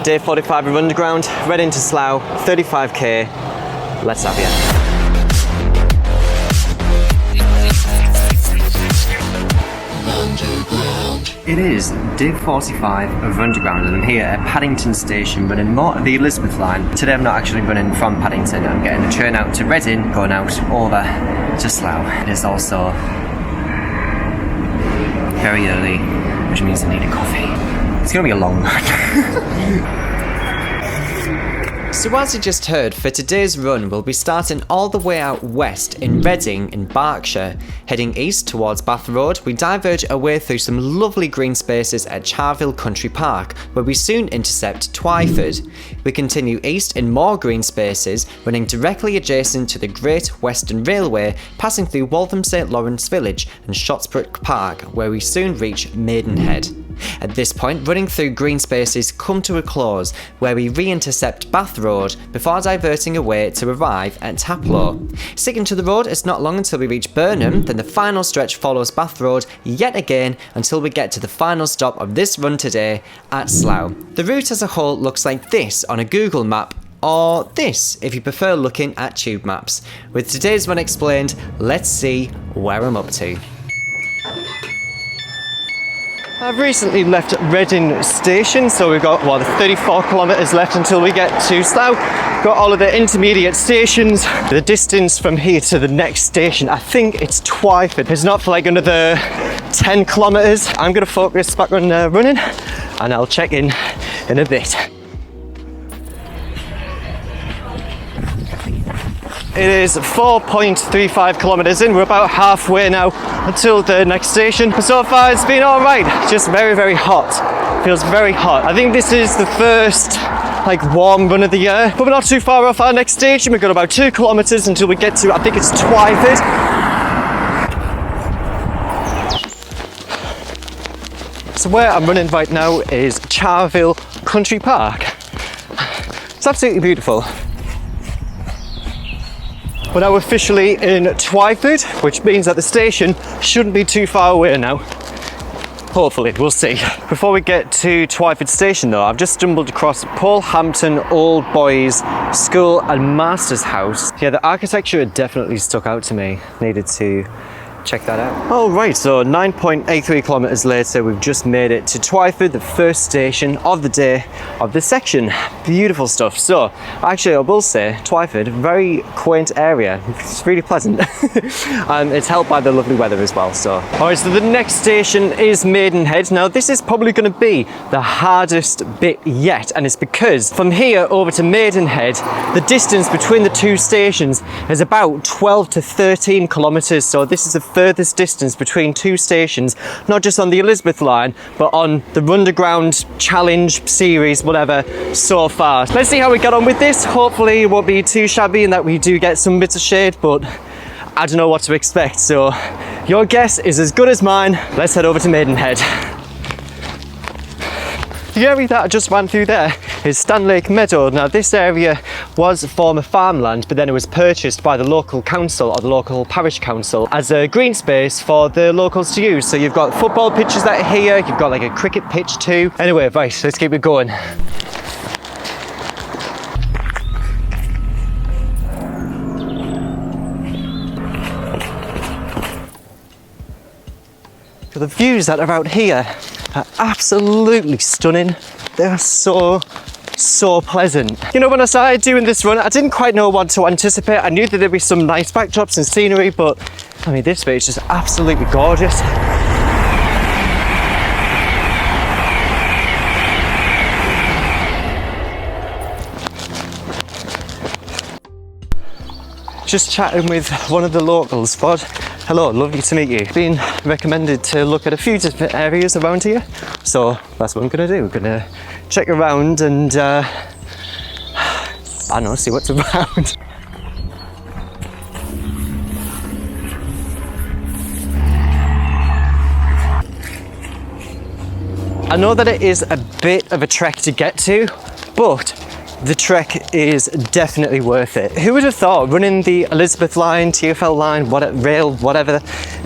day 45 of Runderground, Reading to Slough, 35k. Let's have ya. It is day 45 of Runderground and I'm here at Paddington Station running more the Elizabeth line. Today I'm not actually running from Paddington, I'm getting a train out to Reading, going out over to Slough. It is also very early, which means I need a coffee. It's going to be a long one. So as you just heard, for today's run we'll be starting all the way out west in Reading in Berkshire. Heading east towards Bath Road, we diverge away through some lovely green spaces at Charville Country Park, where we soon intercept Twyford. We continue east in more green spaces, running directly adjacent to the Great Western Railway, passing through Waltham St Lawrence Village and Shotsbrook Park, where we soon reach Maidenhead. At this point, running through green spaces come to a close, where we re-intercept Bath Road before diverting away to arrive at Taplow. Sticking to the road, it's not long until we reach Burnham, then the final stretch follows Bath Road yet again until we get to the final stop of this run today at Slough. The route as a whole looks like this on a Google map, or this if you prefer looking at tube maps. With today's run explained, let's see where I'm up to. I've recently left Reading Station, so we've got, 34 kilometres left until we get to Slough. Got all of the intermediate stations. The distance from here to the next station, I think it's Twyford. It's not for like another 10 kilometres. I'm going to focus back on running, and I'll check in a bit. It is 4.35 kilometres in, we're about halfway now until the next station. So far it's been alright, just very, very hot. Feels very hot. I think this is the first warm run of the year, but we're not too far off our next station. We've got about 2 kilometres until we get to, I think it's Twyford. So where I'm running right now is Charville Country Park. It's absolutely beautiful. We're now officially in Twyford, which means that the station shouldn't be too far away now. Hopefully, we'll see. Before we get to Twyford Station though, I've just stumbled across Polehampton Old Boys School and Masters House. Yeah, the architecture definitely stuck out to me. Needed to check that out. All right, so 9.83 kilometres later, we've just made it to Twyford, the first station of the day of this section. Beautiful stuff. So, actually, I will say, Twyford, very quaint area. It's really pleasant. And it's helped by the lovely weather as well, so. All right, so the next station is Maidenhead. Now, this is probably going to be the hardest bit yet, and it's because from here over to Maidenhead, the distance between the two stations is about 12 to 13 kilometres, so this is the furthest distance between two stations, not just on the Elizabeth line, but on the Runderground Challenge series, whatever, so far. Let's see how we get on with this. Hopefully it won't be too shabby and that we do get some bits of shade, but I don't know what to expect, so your guess is as good as mine. Let's head over to Maidenhead. The area that I just ran through there is Stanlake Meadow. Now this area was former farmland, but then it was purchased by the local council or the local parish council as a green space for the locals to use. So you've got football pitches that are here, you've got like a cricket pitch too. Anyway, right, let's keep it going. The views that are out here are absolutely stunning. They are so pleasant. You know, when I started doing this run, I didn't quite know what to anticipate. I knew that there'd be some nice backdrops and scenery, but I mean, this bit is just absolutely gorgeous. Just chatting with one of the locals, Fod. Hello, lovely to meet you. Been recommended to look at a few different areas around here, so that's what I'm gonna do. We're gonna check around and I don't know, see what's around. I know that it is a bit of a trek to get to, but the trek is definitely worth it. Who would have thought, running the Elizabeth line, TfL line, rail, whatever,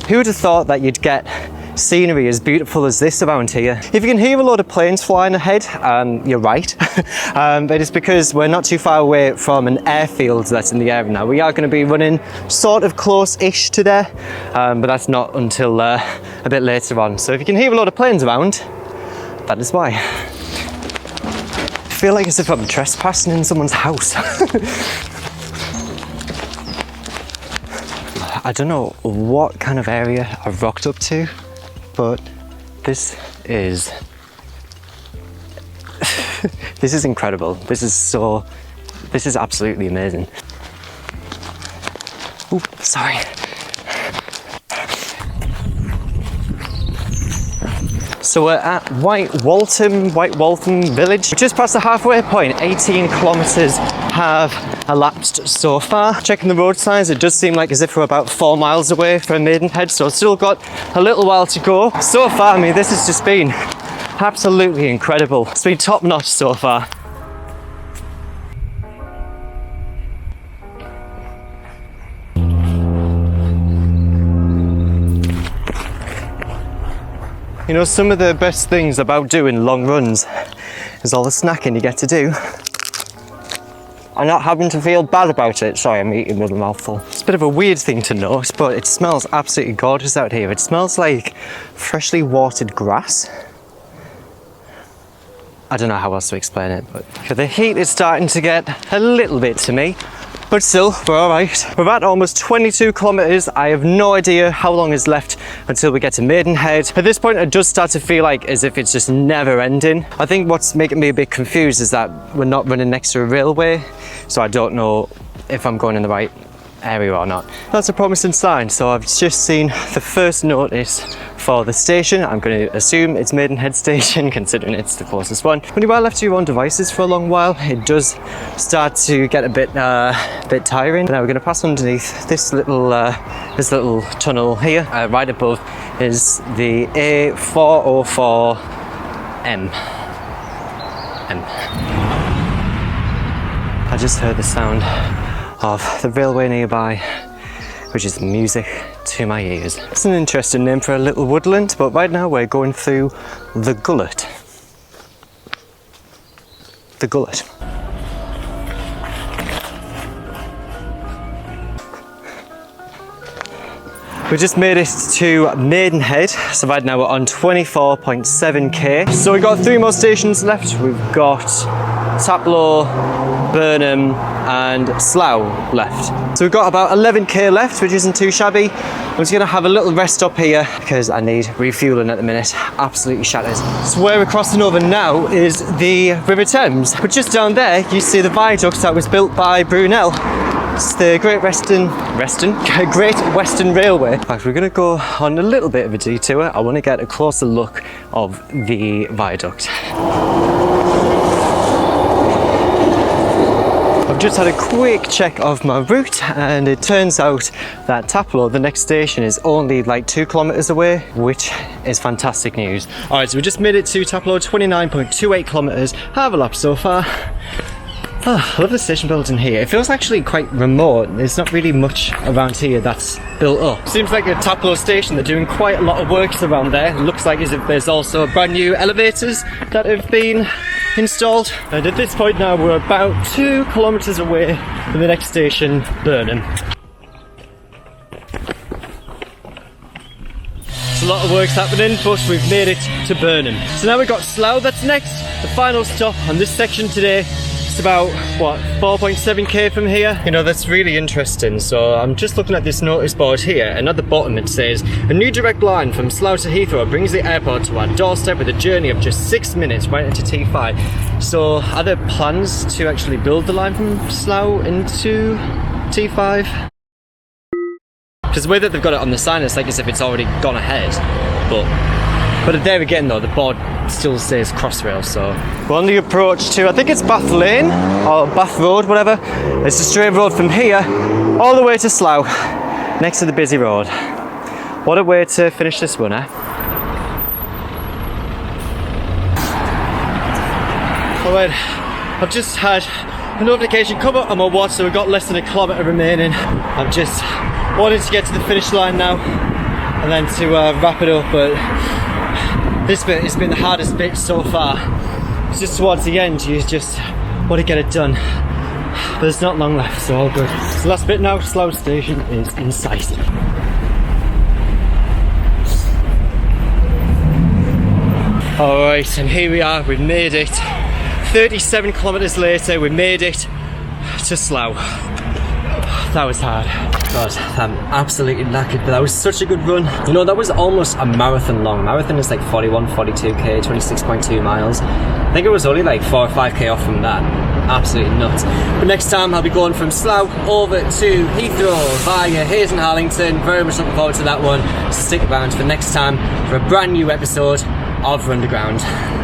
who would have thought that you'd get scenery as beautiful as this around here. If you can hear a lot of planes flying ahead, you're right. But it's because we're not too far away from an airfield that's in the area now. We are going to be running sort of close-ish to there, but that's not until a bit later on. So if you can hear a lot of planes around, that is why. I feel like as if I'm trespassing in someone's house. I don't know what kind of area I've rocked up to, but this is this is incredible. This is absolutely amazing. Oh, sorry. So we're at White Waltham village. We're just past the halfway point. 18 kilometres have elapsed so far. Checking the road signs, it does seem like as if we're about 4 miles away from Maidenhead, so it's still got a little while to go. So far, I mean, this has just been absolutely incredible. It's been top notch so far. You know, some of the best things about doing long runs is all the snacking you get to do. I'm not having to feel bad about it. Sorry, I'm eating with a mouthful. It's a bit of a weird thing to note, but it smells absolutely gorgeous out here. It smells like freshly watered grass. I don't know how else to explain it, but the heat is starting to get a little bit to me. But still, we're all right. We're at almost 22 kilometers. I have no idea how long is left until we get to Maidenhead. At this point, it does start to feel like as if it's just never ending. I think what's making me a bit confused is that we're not running next to a railway, so I don't know if I'm going in the right area or not. That's a promising sign. So I've just seen the first notice for the station. I'm going to assume it's Maidenhead station, considering it's the closest one. When you are left to your own devices for a long while, it does start to get a bit tiring. Now we're going to pass underneath this little tunnel here. Right above is the A404M. I just heard the sound of the railway nearby, which is music to my ears. It's an interesting name for a little woodland, but right now we're going through the gullet. The gullet. We just made it to Maidenhead, so right now we're on 24.7k. So we've got 3 more stations left. We've got Taplow, Burnham and Slough left. So we've got about 11k left, which isn't too shabby. I'm just gonna have a little rest up here because I need refueling at the minute. Absolutely shattered. So where we're crossing over now is the River Thames. But just down there, you see the viaduct that was built by Brunel. It's the Great Western Railway. In fact, we're gonna go on a little bit of a detour. I wanna get a closer look of the viaduct. I've just had a quick check of my route, and it turns out that Taplow, the next station, is only like 2 kilometers away, which is fantastic news. All right, so we just made it to Taplow, 29.28 kilometers. Have a lap so far. Oh, I love the station building here. It feels actually quite remote. There's not really much around here that's built up. Seems like a Taplow station, they're doing quite a lot of works around there. It looks like as if there's also brand new elevators that have been installed. And at this point now we're about 2 kilometers away from the next station, Burnham. There's a lot of works happening, but we've made it to Burnham. So now we've got Slough that's next, the final stop on this section today. It's about, what, 4.7k from here? You know, that's really interesting. So I'm just looking at this notice board here, and at the bottom it says, a new direct line from Slough to Heathrow brings the airport to our doorstep with a journey of just 6 minutes right into T5. So are there plans to actually build the line from Slough into T5? Because the way that they've got it on the sign, it's like as if it's already gone ahead. But there again though, the board still says Crossrail, so. We're on the approach to, I think it's Bath Lane, or Bath Road, whatever. It's a straight road from here, all the way to Slough, next to the busy road. What a way to finish this one, eh? Alright, I've just had a notification come up on my watch, so we've got less than a kilometre remaining. I'm just wanting to get to the finish line now. and then to wrap it up. But this bit has been the hardest bit so far. It's just towards the end, you just want to get it done. But there's not long left, so all good. So last bit now, Slough station is in sight. Alright, and here we are, we've made it. 37 kilometres later, we made it to Slough. That was hard. God, I'm absolutely knackered, but that was such a good run. You know, that was almost a marathon long. Marathon is like 41, 42k, 26.2 miles. I think it was only like 4 or 5k off from that. Absolutely nuts. But next time I'll be going from Slough over to Heathrow via Hayes and Harlington. Very much looking forward to that one. So stick around for next time for a brand new episode of Runderground.